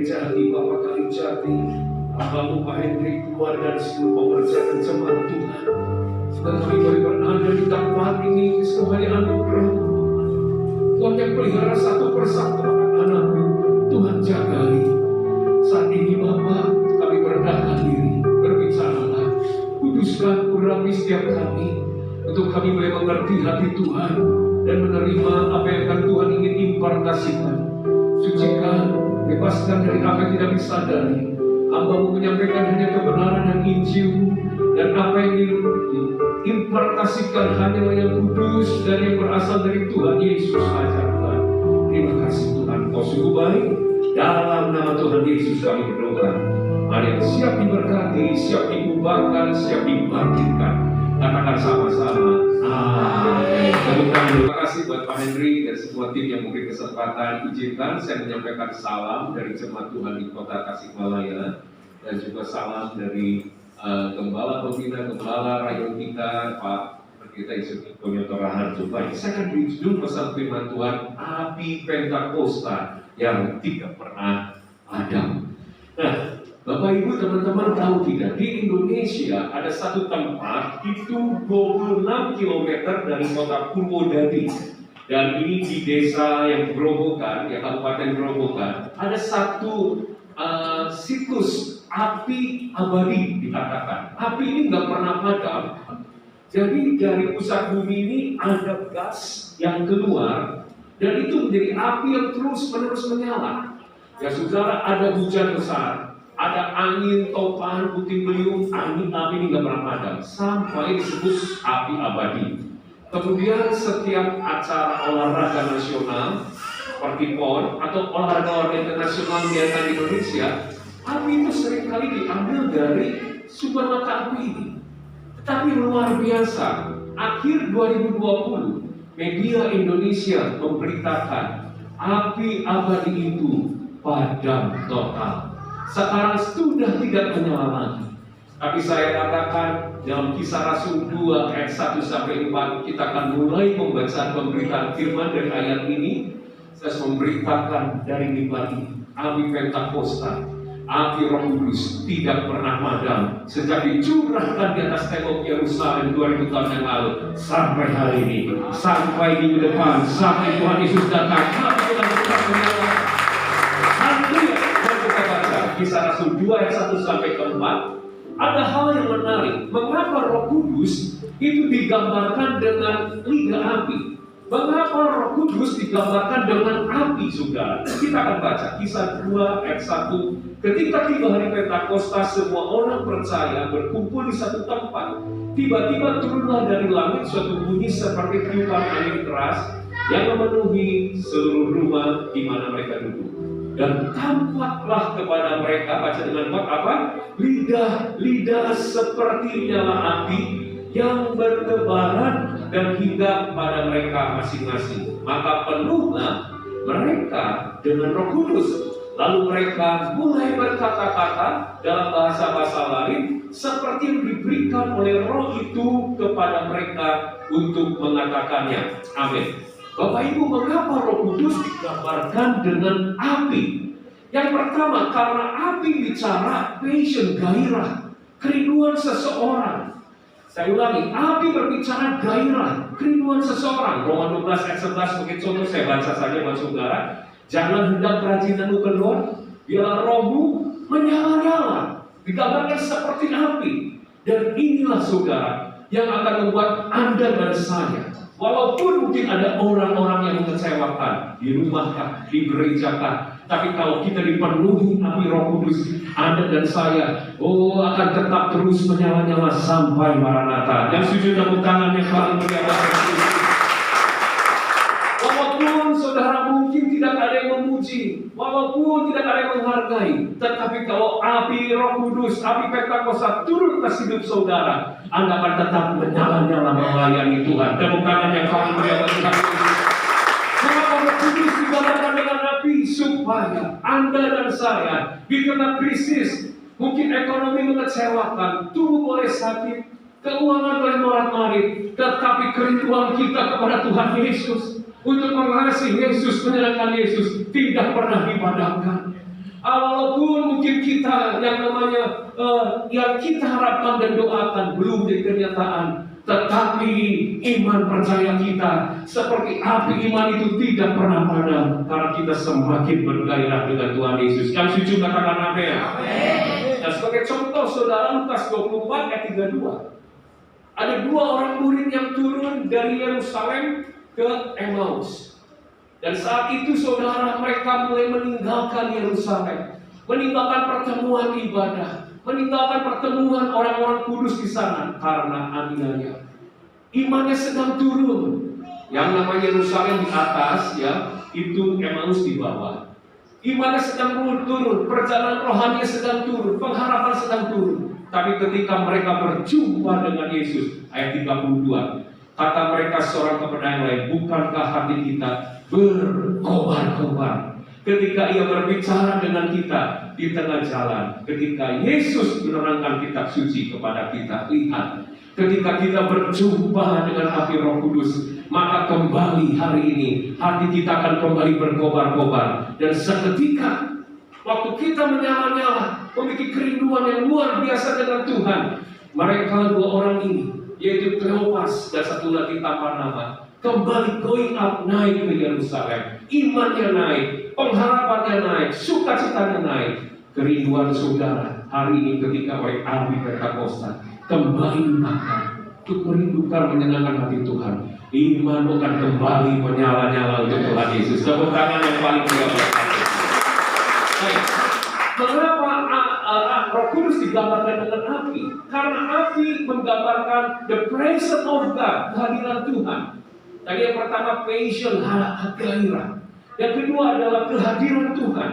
Jati, Bapak Kali Jati, Abang Pak Hendrik, keluarga dan seluruh pekerjaan jemaat Tuhan. Dan kami boleh berada di tempat ini, semua hanya anugerah Tuhan yang pelihara satu persatu anak-anak-Mu. Tuhan jagai. Saat ini Bapak, kami merendahkan diri, berbicaralah, kuduskan, urapi setiap kami, untuk kami boleh mengerti hati Tuhan dan menerima apa yang akan Tuhan ingin impartasikan. Sucikan, bebaskan dari apa yang tidak disadari. Hamba-Mu menyampaikan hanya kebenaran dan Injil-Mu, dan apa yang diimpartasikan hanya yang kudus dan yang berasal dari Tuhan Yesus saja Tuhan. Terima kasih Tuhan, Kau sungguh baik. Dalam nama Tuhan Yesus kami berdoa. Mari yang siap diberkati, siap diubahkan, siap dibangkitkan. Katakan sama-sama, amin. Terima kasih buat Pak Henry dan semua tim yang memberi kesempatan. Izinkan saya menyampaikan salam dari jemaat Tuhan di Kota Tasikmalaya, dan juga salam dari Gembala Pembina, Gembala Rayon kita, Pak kita Yusuf Konyoto Raharjo. Baik, saya akan beri judul pesan firman Tuhan, api Pentakosta yang tidak pernah padam. Nah, Bapak Ibu teman-teman tahu tidak, di Indonesia ada satu tempat itu 26 km dari kota Purwodadi, dan ini di desa yang Grobogan, ya Kabupaten Grobogan, ada satu situs api abadi dikatakan. Api ini nggak pernah padam. Jadi dari pusat bumi ini ada gas yang keluar, dan itu menjadi api yang terus-menerus menyala. Ya saudara, ada hujan besar, ada angin topan, puting beliung, angin api ini nggak pernah padam sampai disebut api abadi. Kemudian setiap acara olahraga nasional seperti PON atau olahraga internasional di Indonesia, api itu seringkali diambil dari sumber mata api ini. Tapi luar biasa, akhir 2020 media Indonesia memberitakan api abadi itu padam total. Sekarang sudah tidak menyala lagi. Tapi saya katakan dalam Kisah Rasul 2 ayat 1 sampai 4 kita akan mulai membaca pemberitaan firman dari ayat ini. Saya memberitakan dari mimbar ini, api Pentakosta, api Roh Kudus tidak pernah padam sejak dicurahkan di atas tembok Yerusalem 2000 tahun yang lalu sampai hari ini, sampai minggu depan, sampai Tuhan Yesus datang. Api Tuhan tetap menyala. Haleluya. Mari kita baca Kisah Rasul 2 ayat 1 sampai 4. Ada hal yang menarik. Mengapa Roh Kudus itu digambarkan dengan lidah api? Mengapa Roh Kudus digambarkan dengan api, saudara? Kita akan baca Kisah 2 ayat 1. Ketika tiba hari Pentakosta, semua orang percaya berkumpul di satu tempat. Tiba-tiba turunlah dari langit suatu bunyi seperti tiupan angin keras yang memenuhi seluruh rumah di mana mereka duduk. Dan tampaklah kepada mereka, baca dengan apa? Lidah seperti nyala api yang bertebaran dan hingga pada mereka masing-masing. Maka penuhlah mereka dengan Roh Kudus. Lalu mereka mulai berkata-kata dalam bahasa-bahasa lain seperti yang diberikan oleh Roh itu kepada mereka untuk mengatakannya. Amin. Bapak Ibu, mengapa Roh Kudus digambarkan dengan api? Yang pertama, karena api bicara passion, gairah, kerinduan seseorang. Saya ulangi, api berbicara gairah, kerinduan seseorang. Roma 12 ayat 11 sebagai contoh, saya baca saja buat saudara. Jangan hendak kerajinanmu keluar, biarlah rohmu menyala-nyala. Digambarkan seperti api. Dan inilah saudara yang akan membuat Anda dan saya, walaupun mungkin ada orang-orang yang mengecewakan di rumah, di gereja, tapi kalau kita dipenuhi api Roh Kudus, Anda dan saya, akan tetap terus menyala-nyala sampai Maranatha. Yang setuju tepuk tangan yang paling meriah. Walaupun saudara mungkin tidak ada yang memuji, walaupun tidak ada yang menghargai, tetapi kalau api Roh Kudus, api Pentakosta turun ke hidup saudara, Anda akan tetap menyala-nyala melayani Tuhan. Tepuk tangan yang paling meriah bagi Tuhan. Kenapa Roh Kudus digambarkan dengan api? Supaya Anda dan saya di tengah krisis, mungkin ekonomi mengecewakan, tubuh boleh sakit, keuangan boleh morat-marit, tetapi kerinduan kita kepada Tuhan Yesus untuk mengasihi Yesus, menyerahkan Yesus tidak pernah dipadamkan. Walaupun mungkin kita yang namanya yang kita harapkan dan doakan belum jadi kenyataan, tetapi iman percaya kita seperti api iman itu tidak pernah padam, karena kita semakin bergairah dengan Tuhan Yesus. Yang setuju katakan amin. Dan sebagai contoh, saudara, Lukas 24 ayat 32. Ada 2 orang murid yang turun dari Yerusalem ke Emmaus. Dan saat itu saudara, mereka mulai meninggalkan Yerusalem, meninggalkan pertemuan ibadah, meninggalkan pertemuan orang-orang kudus di sana karena aniaya. Imannya sedang turun. Yang namanya Yerusalem di atas, ya, itu Emmaus di bawah. Imannya sedang turun, perjalanan rohaninya sedang turun, pengharapan sedang turun. Tapi ketika mereka berjumpa dengan Yesus, ayat 32, kata mereka seorang kepada yang lain, bukankah hati kita berkobar-kobar ketika ia berbicara dengan kita di tengah jalan, ketika Yesus menerangkan kitab suci kepada kita. Lihat, ketika kita berjumpa dengan api Roh Kudus, maka kembali hari ini hati kita akan kembali berkobar-kobar. Dan seketika waktu kita menyala-nyala, memiliki kerinduan yang luar biasa dengan Tuhan, mereka 2 orang ini, yaitu Kleopas dan satu lagi tanpa nama, kembali going up, naik ke Yerusalem. Imannya naik, pengharapannya naik, sukacitanya naik. Kerinduan saudara hari ini ketika oleh api Pentakosta kembali dimakan untuk merindukan menyenangkan hati Tuhan. Iman akan kembali menyala-nyala untuk Tuhan Yesus. Tepuk tangan yang paling kuat. Mengapa Roh Kudus digambarkan dengan api? Karena api menggambarkan the presence of God, kehadiran Tuhan. Tadi yang pertama passion, gairah. Yang kedua adalah kehadiran Tuhan.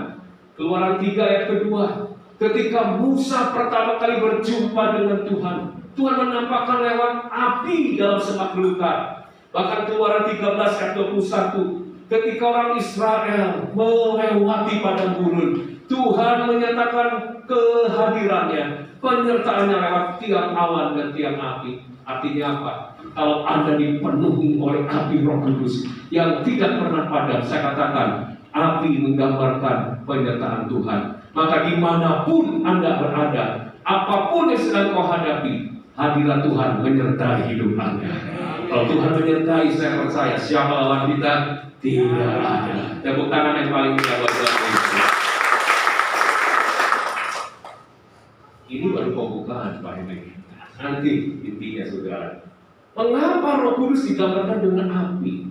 Keluaran 3 ayat kedua, ketika Musa pertama kali berjumpa dengan Tuhan, Tuhan menampakkan lewat api dalam semak belukar. Bahkan Keluaran 13 ayat 21, ketika orang Israel melewati padang gurun, Tuhan menyatakan kehadirannya, penyertaannya lewat tiang awan dan tiang api. Artinya apa? Kalau Anda dipenuhi oleh api Roh Kudus yang tidak pernah padam, saya katakan api menggambarkan penyertaan Tuhan. Maka dimanapun Anda berada, apapun yang sedang kau hadapi, hadirat Tuhan menyertai hidup Anda. Kalau Tuhan menyertai, saya percaya siapa lawan kita? Tidak ada. Tepuk tangan yang paling kita buat Tuhan Yesus. Ini baru pembukaan, Pak Henry. Nanti intinya saudara. Mengapa Roh Kudus digambarkan dengan api?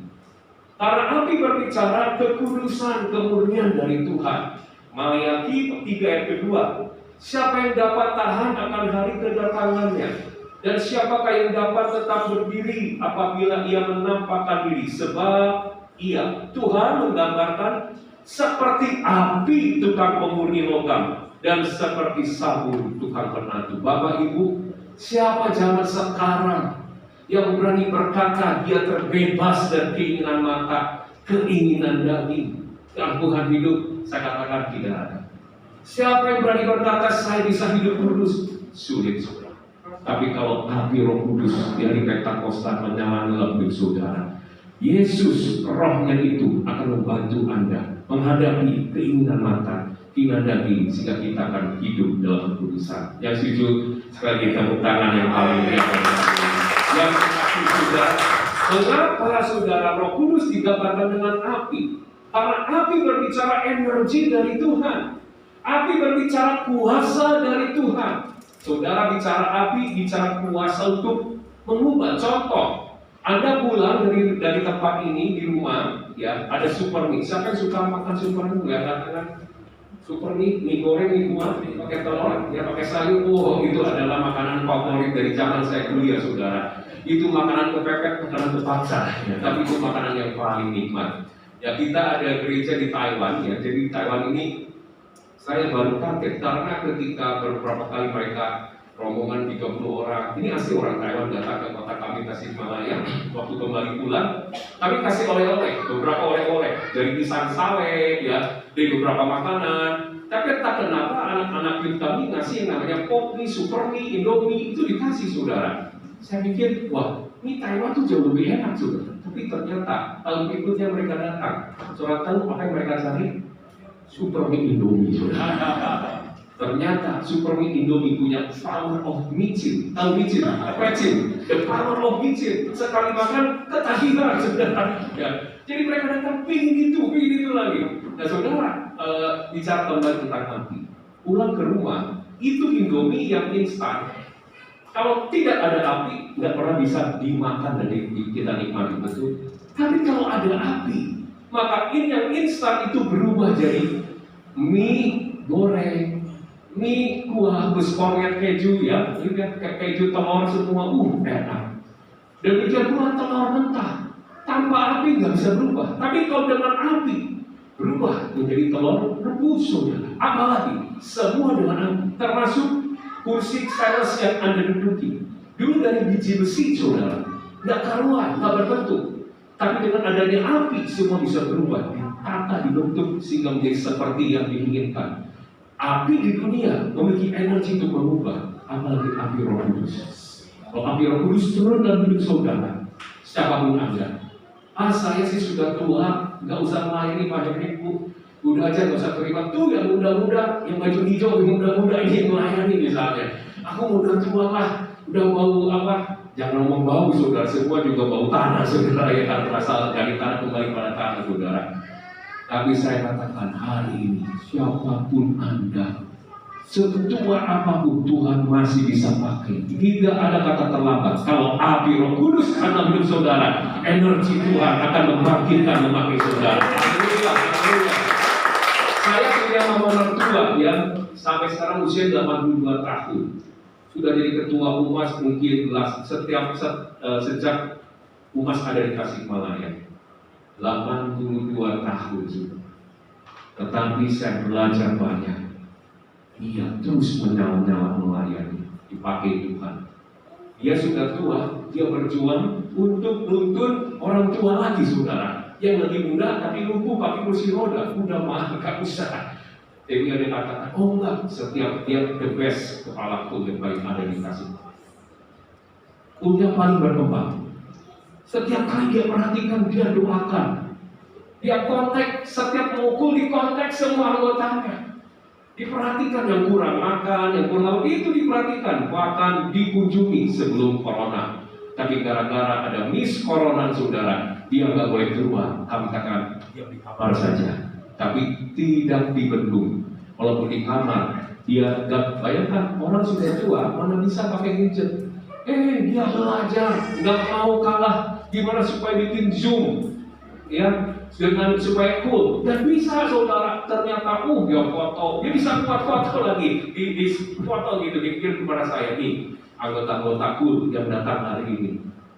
Karena api berbicara kekudusan, kemurnian dari Tuhan. Maleakhi 3 ayat kedua. Siapa yang dapat tahan akan hari kedatangannya? Dan siapakah yang dapat tetap berdiri apabila ia menampakkan diri? Sebab ia, Tuhan menggambarkan seperti api tukang pemurni logam dan seperti sabun tukang penatu. Bapak Ibu, siapa zaman sekarang yang berani berkata dia terbebas dari keinginan mata, keinginan daging, keangkuhan hidup? Saya katakan tidak ada. Siapa yang berani berkata saya bisa hidup kudus? Sulit, saudara. Tapi kalau api Roh Kudus dari Pentakosta menyala dalam hidup saudara, Yesus rohnya itu akan membantu Anda menghadapi keinginan mata, keinginan daging, sehingga kita akan hidup dalam kekudusan. Yang setuju sekali lagi tepuk tangan yang paling yang terakhir, saudara. Mengapa saudara Roh Kudus digambarkan dengan api? Karena api berbicara energi dari Tuhan. Api berbicara kuasa dari Tuhan. Saudara bicara api, bicara kuasa untuk mengubah. Contoh, Anda pulang dari tempat ini di rumah, ya, ada super mie. Siapa yang suka makan super mie? Ya, katakan super mie goreng, mie kuah, pakai telur, ya, pakai sayur. Oh, itu adalah makanan favorit dari zaman saya kuliah, saudara. Itu makanan kepepet, makanan terpaksa, ya, tapi itu makanan yang paling nikmat. Ya, kita ada gereja di Taiwan, ya. Jadi Taiwan ini saya baru kaget karena ketika beberapa kali mereka rombongan 30 orang, ini asli orang Taiwan datang ke kota kami Tasikmalaya, waktu kembali pulang, kami kasih oleh-oleh, beberapa oleh-oleh dari pisang sawit, ya, dari beberapa makanan. Tapi entah kenapa anak-anak youth kami ngasih yang namanya pop mie, super mie, indomie, itu dikasih, saudara. Saya pikir, wah, ini Taiwan tuh jauh lebih enak, saudara. Tapi ternyata tahun berikutnya mereka datang, saudara tahu apa yang mereka cari? Supermie Indomie. Ternyata Supermie Indomie punya power of micin. Tahu micin? Micin. The power of micin. Sekali makan ketagihan, saudara. Ya. Jadi mereka datang pingin itu lagi. Nah, saudara, bicara kembali tentang api. Pulang ke rumah, itu Indomie yang instan. Kalau tidak ada api, nggak pernah bisa dimakan dan kita nikmati, betul. Tapi kalau ada api, maka ini yang instan itu berubah jadi mie goreng, mie kuah, terus kornet keju ya, keju telur semua, enak. Demikian pula telur mentah, tanpa api nggak bisa berubah. Tapi kalau dengan api, berubah menjadi telur rebus, saudara. Apalagi semua dengan api, termasuk kursi stainless yang Anda duduki. Dulu dari biji besi, saudara, nggak karuan, nggak berbentuk. Tapi dengan adanya api, semua bisa berubah, ditata, dibentuk sehingga menjadi seperti yang diinginkan. Api di dunia memiliki energi untuk mengubah, apalagi api Roh Kudus. Kalau api Roh Kudus turun dalam hidup saudara, siapapun Anda. Saya sih sudah tua, nggak usah melayani Pak Henry, udah aja nggak usah terima. Tuh yang muda-muda, yang baju hijau, yang muda-muda ini yang melayani misalnya. Aku udah tua lah, udah bau apa? Jangan ngomong bau, saudara. Semua juga bau tanah, saudara. Ya kan berasal dari tanah kembali pada tanah, saudara. Tapi saya katakan hari ini, siapapun Anda, setua apapun Tuhan masih bisa pakai. Tidak ada kata terlambat. Kalau api Roh Kudus karena hidup saudara, energi Tuhan akan membangkitkan memakai saudara. Saya punya mama mertua yang sampai sekarang usia 82 tahun. Sudah jadi ketua Umas mungkin sejak Umas ada di Tasikmalaya. 82 tahun sudah. Tetapi saya belajar banyak. Ia terus menyala-nyala melayani, dipakai Tuhan. Dia sudah tua, dia berjuang untuk nuntun orang tua lagi, saudara. Yang lebih muda tapi lumpuh pakai kursi roda, udah mah gak bisa. Jadi ada yang katakan, oh enggak, setiap dia the best kepala kul yang paling ada di Tasik. Kulnya paling berkembang. Setiap kali dia perhatikan, dia doakan. Dia kontak, setiap mukul di kontak semua anggotanya. Diperhatikan yang kurang makan, yang kurang itu diperhatikan, bahkan dikunjungi sebelum corona. Tapi gara-gara ada miss corona, saudara, dia nggak boleh keluar. Kami katakan dia di kamar saja, tapi tidak dibendung. Walaupun di kamar, dia nggak, bayangkan orang sudah tua, mana bisa pakai gadget. Dia belajar, nggak mau kalah. Gimana supaya bikin Zoom, ya, dengan supaya cool. Dan bisa, saudara, ternyata dia foto, dia bisa buat foto lagi, di foto gitu, dikirim kepada saya nih, anggota-anggota cool yang datang hari ini.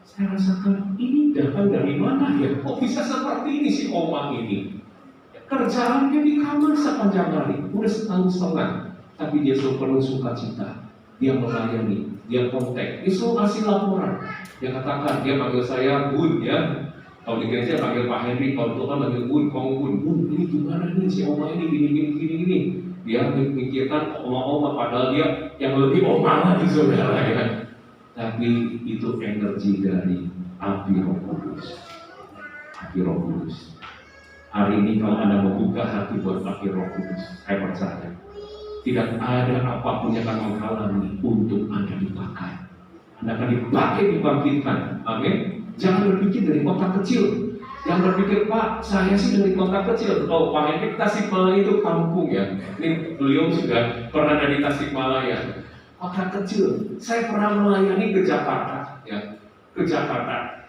Saya rasakan ini datang dari mana ya? Kok bisa seperti ini si Oma ini? Kerjaannya di kamar sepanjang hari, udah setahun setengah, tapi dia selalu penuh sukacita. Dia melayani, dia kontak, dia selalu kasih laporan. Dia katakan, dia panggil saya Bun ya. Kalau di gereja panggil Pak Henry, kalau itu kan panggil Bun, Bun, ini gimana nih si Oma ini gini. Dia memikirkan oma-oma, padahal dia yang lebih oma lagi, saudara ya. Tapi itu energi dari api Roh Kudus. Api Roh Kudus. Hari ini kalau Anda membuka hati buat api Roh Kudus, saya percaya tidak ada apapun yang akan menghalangi untuk Anda dipakai. Anda akan dipakai, dibangkitkan. Amin. Jangan berpikir dari kota kecil. Jangan berpikir, Pak, saya sih dari kota kecil. Oh, Pak Henry, Tasikmalaya itu kampung ya. Ini beliau sudah pernah dari Tasikmalaya. Kota kecil. Saya pernah melayani ke Jakarta, ya, ke Jakarta.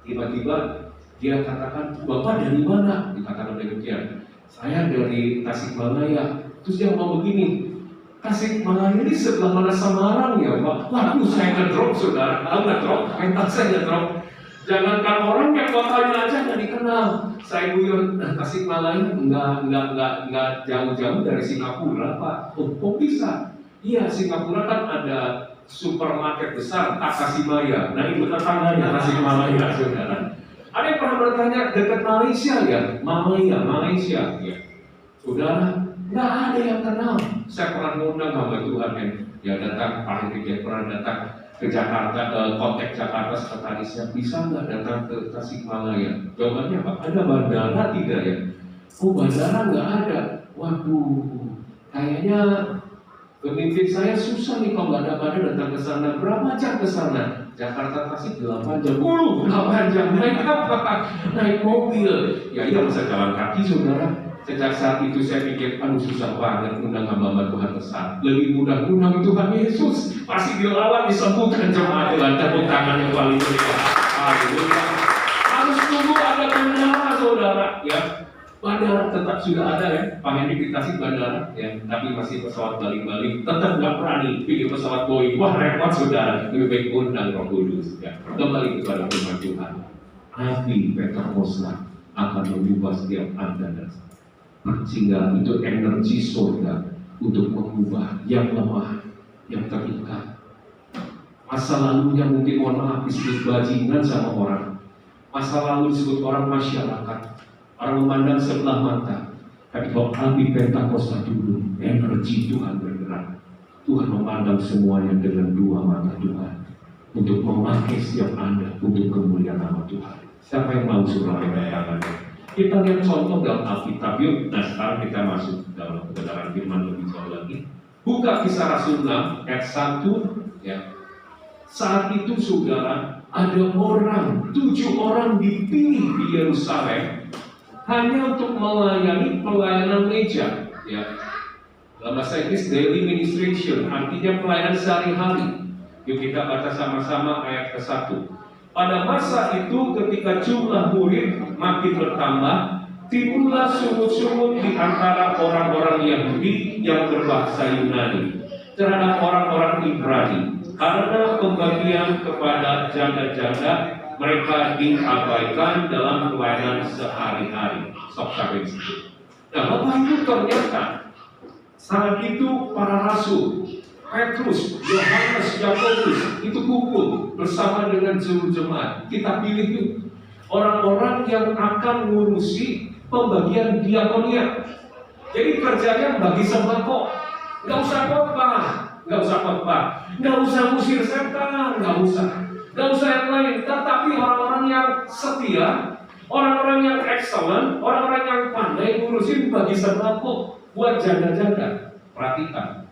Tiba-tiba dia katakan, Bapak dari mana? Dikatakan demikian. Saya dari Tasikmalaya. Terus dia ngomong begini, Tasikmalaya ini sebelah mana Semarang ya, Pak? Waduh, saya ngedrop, saudara. Ngedrop, mental saya ngedrop. Jangankan orang yang kotanya aja nggak dikenal. Saya guyon, Tasikmalaya nggak jauh-jauh dari Singapura, Pak. Oh, kok bisa? Iya, Singapura kan ada supermarket besar, Takashimaya. Nah, itu tetangganya Tasikmalaya, saudara. Ada yang pernah bertanya, dekat Malaysia ya? Malaysia. Ya. Saudara, nggak ada yang kenal. Saya pernah ngundang hamba Tuhan yang datang, Pak Henry yang pernah datang ke Jakarta, ke kontak Jakarta sekretarisnya, bisa nggak datang ke Tasikmalaya? Jawabannya apa? Ada bandara tidak ya? Oh, bandara nggak ada. waduh, kayaknya pemimpin saya susah nih kalau nggak ada badan datang ke sana. Berapa jam ke sana? Jakarta Tasik 8 jam. 8 jam. Naik apa? Naik mobil. Ya iya masa jalan kaki saudara. Sejak saat itu saya pikir, aduh susah banget undang hamba Tuhan besar. Lebih mudah undang Tuhan Yesus. Pasti dilawan, disembuhkan jemaat Tuhan. Tepuk tangan yang paling meriah. Haleluya. Harus tunggu ada bandara saudara. Ya. Bandara tetap sudah ada ya, Pak Hendy dikasih bandara ya, tapi masih pesawat balik-balik, tetap nggak berani pilih pesawat Boeing. Wah repot saudara, lebih baik undang Roh Kudus ya. Kembali kepada firman Tuhan, api Pentakosta akan mengubah setiap Anda dan saya, sehingga itu energi surga untuk mengubah yang lemah, yang terikat. Masa lalunya mungkin mohon maaf disebut bajingan sama orang, masa lalu disebut orang masyarakat. Orang memandang sebelah mata, tapi kalau api Pentakosta dulu, energi Tuhan bergerak. Tuhan memandang semuanya dengan dua mata Tuhan untuk memakai setiap Anda untuk kemuliaan nama Tuhan. Siapa yang mau suruh tangannya? Kita lihat contoh dalam Alkitab yuk. Nah sekarang kita masuk dalam kebenaran firman lebih jauh lagi. Buka Kisah Rasul 6 ayat 1 ya. Saat itu saudara, ada 7 orang dipilih di Yerusalem hanya untuk melayani pelayanan meja, ya. Dalam bahasa Inggris daily ministration, artinya pelayanan sehari-hari. Yuk kita baca sama-sama ayat ke-1. Pada masa itu ketika jumlah murid makin bertambah, timbullah sungut-sungut di antara orang-orang Yahudi yang berbahasa Yunani terhadap orang-orang Ibrani karena pembagian kepada janda-janda mereka diabaikan dalam pelayanan sehari-hari. Sok sampai situ. Nah, Bapak Ibu ternyata saat itu para rasul Petrus, Yohanes, Yakobus itu kumpul bersama dengan juru jemaat. Kita pilih itu orang-orang yang akan ngurusi pembagian diakonia. Jadi kerjanya bagi sembako. Nggak usah khotbah, nggak usah musir setan, nggak usah yang lain, tetapi orang-orang yang setia, orang-orang yang excellent, orang-orang yang pandai ngurusin bagi sembako buat janda-janda. Perhatikan,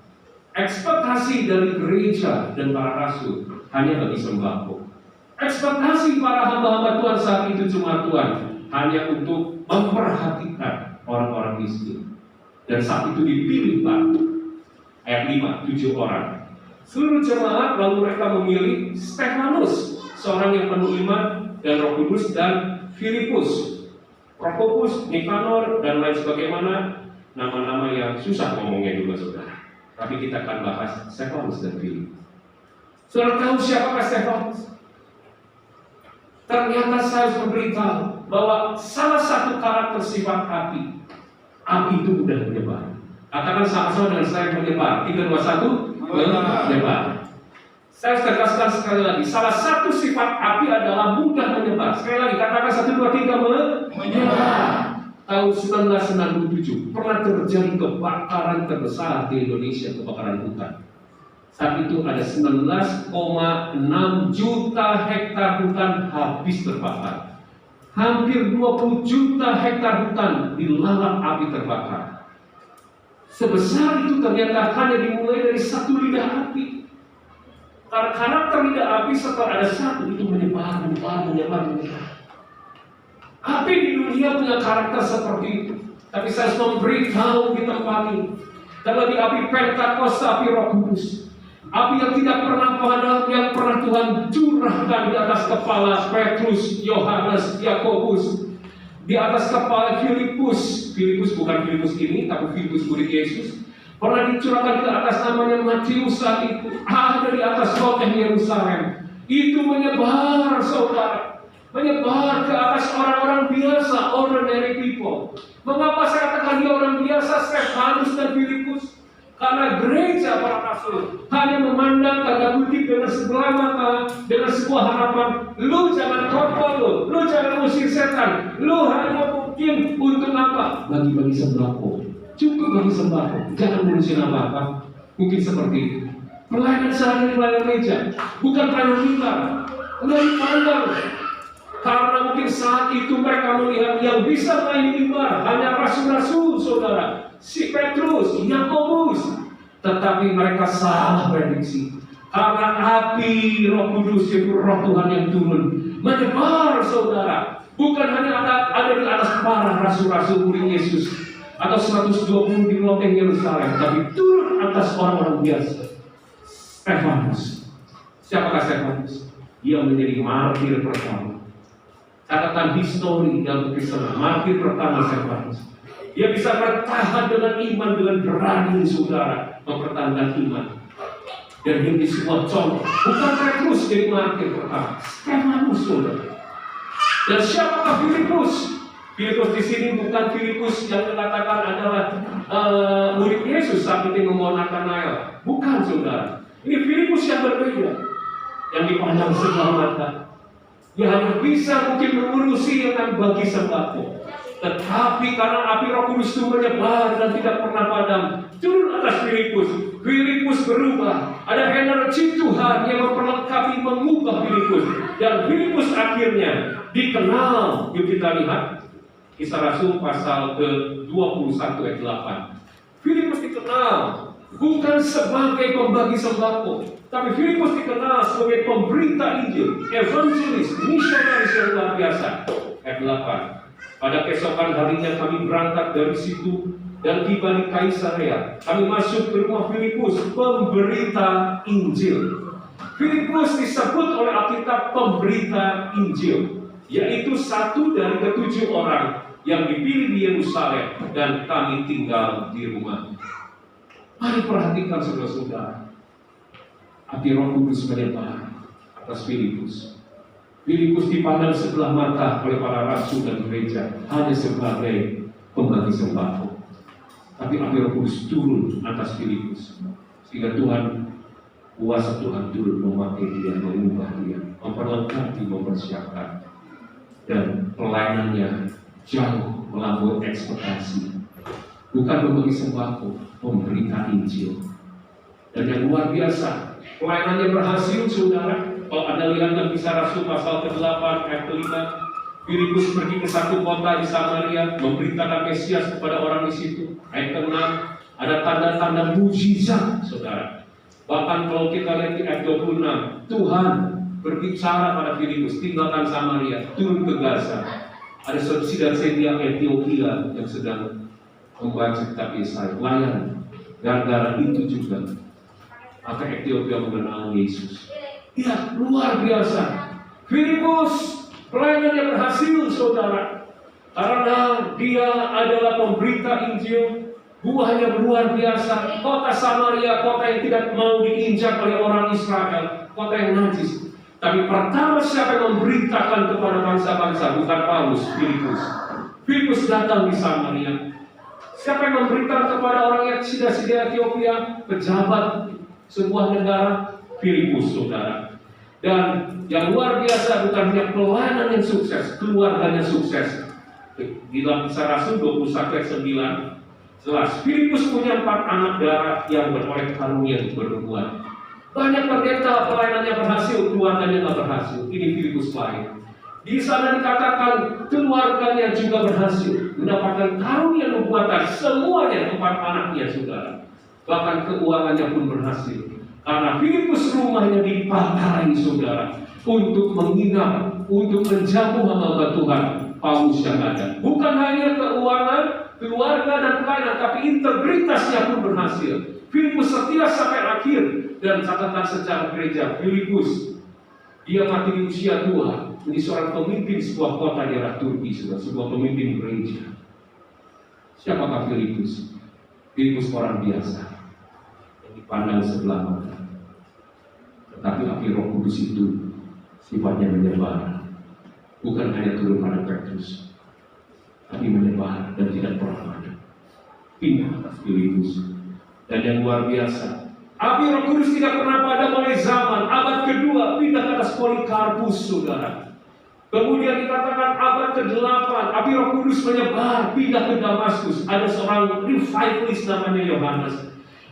ekspektasi dari gereja dan para rasul hanya bagi sembako. Ekspektasi para hamba-hamba Tuhan saat itu cuma Tuhan hanya untuk memperhatikan orang-orang miskin. Dan saat itu dipilih Pak, ayat 5, 7 orang. Seluruh jemaat lalu mereka memilih Stefanus, seorang yang penuh iman dan Roh Kudus, dan Filipus, Prokopas, Nikanor, dan lain sebagaimana, nama-nama yang susah ngomongnya juga saudara. Tapi kita akan bahas Stefanus dan Filipus. Saudara tahu siapa Stefanus? Ternyata saya harus memberitahu bahwa salah satu karakter sifat api itu mudah menyebar. Katakan sama-sama dengan saya, menyebar. 3, 2, 1. Menyebar. Saya tegaskan sekali lagi, salah satu sifat api adalah mudah menyebar. Sekali lagi, katakan 1, 2, 3, menyebar. Tahun 1997 pernah terjadi kebakaran terbesar di Indonesia, kebakaran hutan. Saat itu ada 19,6 juta hektar hutan habis terbakar. Hampir 20 juta hektar hutan dilalap api terbakar. Sebesar itu ternyata hanya dimulai dari satu lidah api. Karena karakter lidah api setelah ada satu itu menyebar. Api di dunia punya karakter seperti itu. Tapi saya harus memberitahu di tempat ini. Kalau di api Pentakosta, api Roh Kudus, api yang tidak pernah padam, yang pernah Tuhan curahkan di atas kepala Petrus, Yohanes, Yakobus, di atas kepala Filipus bukan Filipus ini, tapi Filipus murid Yesus, pernah dicurahkan ke atas namanya Matius saat itu, ada di atas kota Yerusalem. Itu menyebar saudara, menyebar ke atas orang-orang biasa, ordinary people. Mengapa saya katakan dia orang biasa, Stefanus dan Filipus? Karena gereja para rasul hanya memandang tanda kutip dengan sebelah mata, dengan sebuah harapan. Lu jangan khotbah, lu jangan musir setan, lu hanya mungkin untuk apa? Bagi-bagi sembako, cukup bagi sembako, jangan ngurusin apa-apa. Mungkin seperti itu. Pelayanan sehari-hari, pelayanan gereja, bukan pelayanan kita. Nggak dipandang. Karena mungkin saat itu mereka melihat yang bisa melayani ibadah hanya rasul-rasul saudara. si Petrus, Yakobus. Tetapi mereka salah prediksi. Karena api Roh Kudus, yaitu Roh Tuhan yang turun, menyebar, saudara. Bukan hanya ada di atas para rasul-rasul murid Yesus atau 120 di loteng Yerusalem, tapi turun atas orang-orang biasa. Stefanus. Siapakah Stefanus? Dia menjadi martir pertama. Catatan histori dalam Kristen, martir pertama Stefanus. Dia bisa bertahan dengan iman, dengan berani, saudara, mempertahankan iman. Dan ini sebuah contoh. Bukan Petrus jadi martir pertama, Stefanus, saudara. Dan siapakah Filipus? Filipus di sini bukan Filipus yang dikatakan adalah murid Yesus saat ini membawa Nathanael. Bukan, saudara. Ini Filipus yang berbeda, yang dipandang sebelah mata. Dia hanya bisa mungkin mengurusi dengan bagi sembako. Tetapi karena api Roh Kudus itu menyebar dan tidak pernah padam, turun atas Filipus. Filipus berubah. Ada energi Tuhan yang memperlengkapi, mengubah Filipus. Dan Filipus akhirnya dikenal. Yuk kita lihat Kisah Rasul pasal ke-21 ayat 8. Filipus dikenal bukan sebagai pembagi sembako, tapi Filipus dikenal sebagai pemberita Injil, evangelis, misionaris yang luar biasa. Ayat 8. Pada keesokan harinya kami berangkat dari situ dan tiba di Kaisarea. Kami masuk ke rumah Filipus, pemberita Injil. Filipus disebut oleh Alkitab pemberita Injil, yaitu satu dari ke-7 orang yang dipilih di Yerusalem, dan kami tinggal di rumahnya. Mari perhatikan saudara-saudara, api Roh Kudus menyebar atas Filipus. Filipus dipandang sebelah mata oleh para rasul dan gereja hanya sebagai pembagi sembako. Tapi api Roh Kudus turun atas Filipus, sehingga kuasa Tuhan turun memakai dia, mengubah dia, memperlengkapi, mempersiapkan, dan pelayanannya jauh melampaui ekspektasi. Bukan membagi sembako, memberita Injil. Dan yang luar biasa, pelayanannya berhasil, saudara. Kalau Anda lihat dalam Kisah Rasul pasal ke-8 ayat ke-5, Filipus pergi ke satu kota di Samaria, memberitakan Mesias kepada orang di situ. Ayat ke-6, ada tanda-tanda mujizat, saudara. Bahkan kalau kita lihat di ayat 26, Tuhan berbicara pada Filipus, tinggalkan Samaria, turun ke Gaza. Ada saudara-saudara Ethiopia yang sedang membaca kitab Yesaya, layan. Gara-gara itu juga, maka Ethiopia mengenal Yesus. Ya, luar biasa. Filipus pelayanannya berhasil, saudara, karena dia adalah pemberita Injil. Buahnya luar biasa. Kota Samaria, kota yang tidak mau diinjak oleh orang Israel, kota yang najis. Tapi pertama siapa yang memberitakan kepada bangsa-bangsa? Bukan Paulus, Filipus. Filipus datang di Samaria. Siapa yang memberitakan kepada orang yang sida-sida Ethiopia, pejabat sebuah negara? Filipus, saudara. Dan yang luar biasa bukan hanya pelayanan yang sukses, keluarganya sukses. Di dalam Kisah Rasul 21 ayat 9 jelas, Filipus punya 4 anak darah yang beroleh karunia untuk bernubuat. Banyak pendeta pelayanannya berhasil, keluarganya tidak berhasil. Ini Filipus lain. Di sana dikatakan keluarganya juga berhasil mendapatkan karunia nubuatan, semuanya 4 anaknya, saudara. Bahkan keuangannya pun berhasil. Karena Filipus rumahnya dipakai, saudara, untuk menginap, untuk menjamu hamba Tuhan Paulus yang ada. Bukan hanya keuangan, keluarga dan pelayanan, tapi integritasnya pun berhasil. Filipus setia sampai akhir. Dan catatan sejarah gereja, Filipus dia mati di usia tua, menjadi seorang pemimpin sebuah kota di daerah Turki, sebuah pemimpin gereja. Siapakah Filipus? Filipus orang biasa yang dipandang sebelah mata. Tetapi api Roh Kudus itu sifatnya menyebar, bukan hanya turun pada Petrus, tapi menyebar dan tidak pernah padam. Pindah atas Filipus. Dan yang luar biasa, api Roh Kudus tidak pernah padam oleh zaman. Abad kedua pindah ke atas Polikarpus, saudara. Kemudian dikatakan abad ke-8, api Roh Kudus menyebar, pindah ke Damaskus. Ada seorang revivalist namanya Yohanes.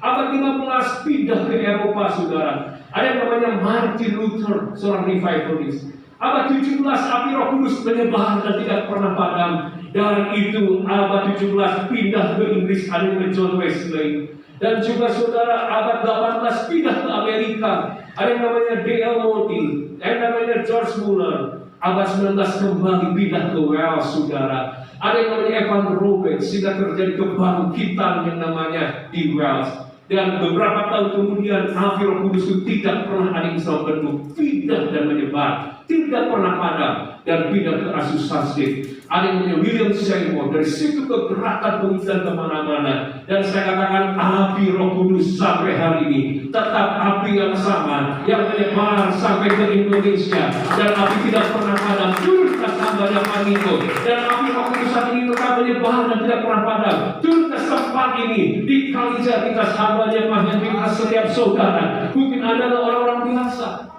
Abad 15 pindah ke Eropa, saudara. Ada yang namanya Martin Luther, seorang revivalist. Abad 17 api Roh Kudus menyebar dan tidak pernah padam. Dan itu abad 17 pindah ke Inggris, ada yang ke John Wesley. Dan juga saudara abad 18 pindah ke Amerika, ada yang namanya D.L. Moody, ada yang namanya George Muller. Abad 19 kembali pindah ke Wales, saudara. Ada yang namanya Evan Roberts, sehingga terjadi kebangkitan yang namanya di Wales. Dan beberapa tahun kemudian api Roh Kudus itu tidak pernah ada yang selalu penuh, pindah dan menyebar, tidak pernah padam dan pindah ke Azusa-Street. Ada yang namanya William Seymour, dari situ kegerakan penginjilan kemana-mana. Dan saya katakan api Roh Kudus sampai hari ini tetap api yang sama, yang menyebar sampai ke Indonesia. Dan api tidak pernah padam, turun ke hambanya Panito. Dan api Roh Kudus saat ini tetap menyebar dan tidak pernah padam, turun ke tempat ini di Kalijati atas hambanya Panito. Setiap saudara, mungkin adalah orang-orang biasa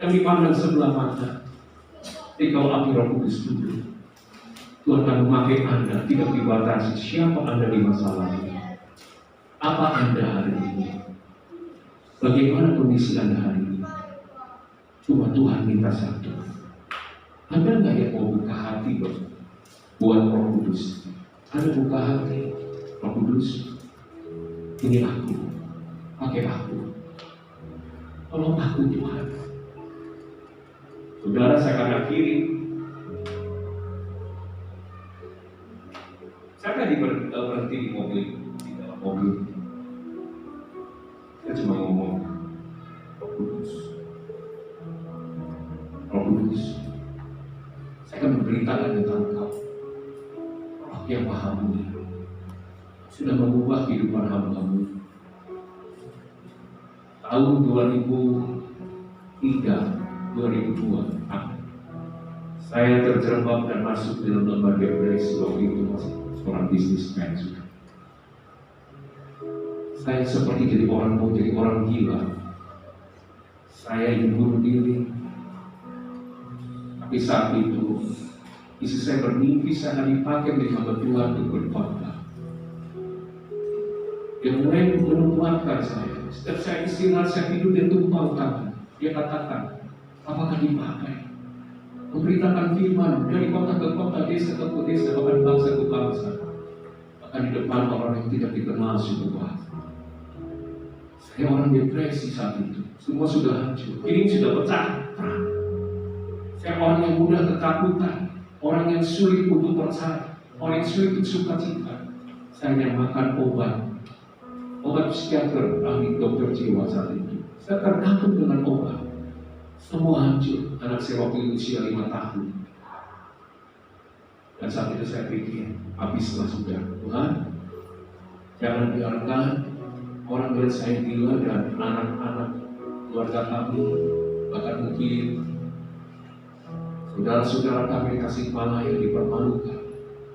yang dipandang sebelah mata. Tapi kalau api Roh Kudus dulu, Tuhan akan memakai Anda, tidak dibatasi siapa Anda di masa lalu. Apa Anda hari ini? Bagaimana kondisi Anda hari ini? Cuma Tuhan minta satu. Anda nggak yang mau buka hati buat Roh Kudus? Anda buka hati, Roh Kudus, ini aku, pakai aku. Tolong aku Tuhan. Saudara, saya akan akhiri. Saya kan berhenti di dalam mobil. Saya cuma ngomong, Roh Kudus, Roh Kudus. Saya akan memberitakan tentang Kau, Roh yang Maha Mulia, sudah mengubah kehidupan hamba-Mu. Tahun 2003-2002, saya terjerembab dan masuk dalam lembaga depresi. Waktu itu masih seorang bisnismen sudah. Saya seperti jadi orang gila. Saya ingin bunuh diri. Tapi saat itu istri saya bermimpi saya akan dipakai menjadi hamba Tuhan untuk berkhotbah. Dia mulai menguatkan saya. Setiap saya istirahat, saya tidur dan tumpang tangan. Dia katakan, apakah dipakai? Memberitakan firman dari kota ke kota, desa ke desa, bahkan bangsa ke bangsa. Bahkan di depan orang yang tidak dikenal suku bahasa. Saya orang depresi saat itu. Semua sudah hancur. Ini sudah pecah. Saya orang yang mudah ketakutan, orang yang sulit untuk percaya, orang yang sulit untuk sukacita. Saya yang makan obat psikiater, ahli dokter jiwa saat itu. Saya tergantung dengan obat. Semua hancur. Anak saya waktu itu usia 5 tahun. Dan saat itu saya pikir, habislah sudah. Tuhan, jangan biarkan orang melihat saya gila dan anak-anak keluarga kami, bahkan mungkin saudara-saudara kami di Tasikmalaya yang dipermalukan.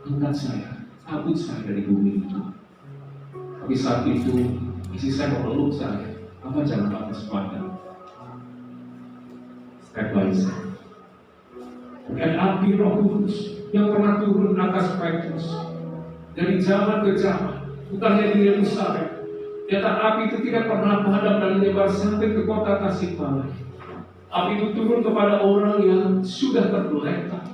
Angkat saya, cabut saya dari bumi itu. Tapi saat itu, istri saya memeluk saya. Apa jangan atas pandang? Step by step. Dan api Roh Kudus yang pernah turun atas Petrus dari zaman ke zaman, bukan hanya di Yerusalem. Ternyata api itu tidak pernah padam dan menyebar sampai ke kota Tasikmalaya. Api itu turun kepada orang yang sudah tergeletak.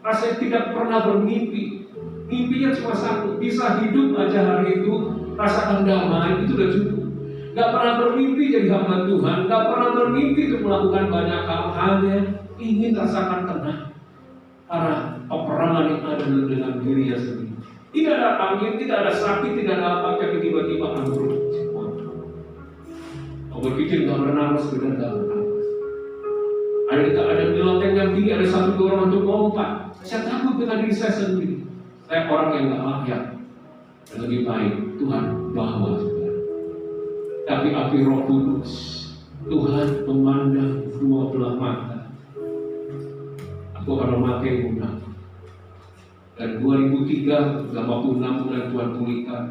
Rasanya tidak pernah bermimpi. Mimpinya cuma satu, bisa hidup aja hari itu, rasakan damai, itu udah cukup. Gak pernah bermimpi jadi hamba Tuhan, gak pernah bermimpi untuk melakukan banyak hal, hanya ingin rasakan tenang. Karena peperangan yang ada dengan dirinya sendiri. Tidak ada angin, tidak ada sakit, tidak ada apa, tapi tiba-tiba ambruk. Mau berpikir gak bernafas, benar gak bernafas. Ada di loteng yang tinggi, ada satu orang untuk lompat. Saya takut dengan diri saya sendiri. Saya orang yang gak layak. Dan lebih baik Tuhan bawa. Tapi api Roh Kudus, Tuhan memandang dua belah mata. Aku akan memakai mudah. Dan 2003, dalam waktu 6 bulan Tuhan pulihkan.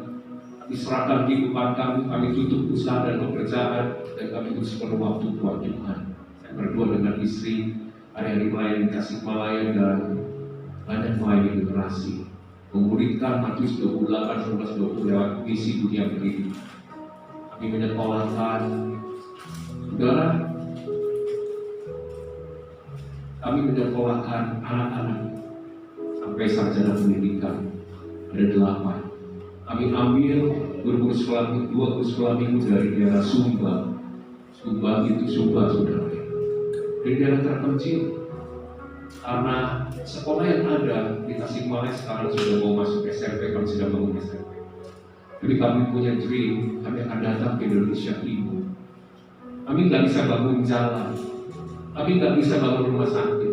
Diserahkan kehidupan kami tutup usaha dan pekerjaan, dan kami ikut sepenuh waktu buat Tuhan. Saya berdua dengan istri, hari-hari melayani Tasikmalaya dan banyak melayani generasi. Memuridkan Matius 28-19-20 lewat misi dunia beriman. Kami menyekolahkan, saudara, kami menyekolahkan anak-anak berbagai sarjana pendidikan. Ada 8. Kami ambil dua guru sekolah minggu dari daerah Sumba. Sumba itu Sumba, saudara. Dari daerah terpencil. Karena sekolah yang ada di Tasikmalaya sekarang sudah mau masuk SMP, kami sudah bangun SMP. Jadi kami punya dream, kami akan datang ke Indonesia Timur. Kami nggak bisa bangun jalan, kami nggak bisa bangun rumah sakit,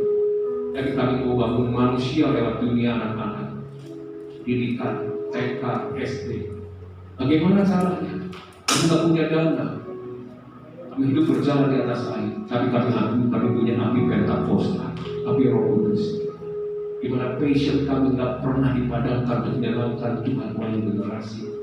tapi kami mau bangun manusia lewat dunia anak-anak, didikan, TK, SD. Bagaimana caranya? Kami nggak punya dana. Kami hidup berjalan di atas air, tapi kami punya api Pentakosta, api Roh Kudus. Di mana passion kami nggak pernah dipadamkan untuk menyelamatkan Tuhan melalui generasi.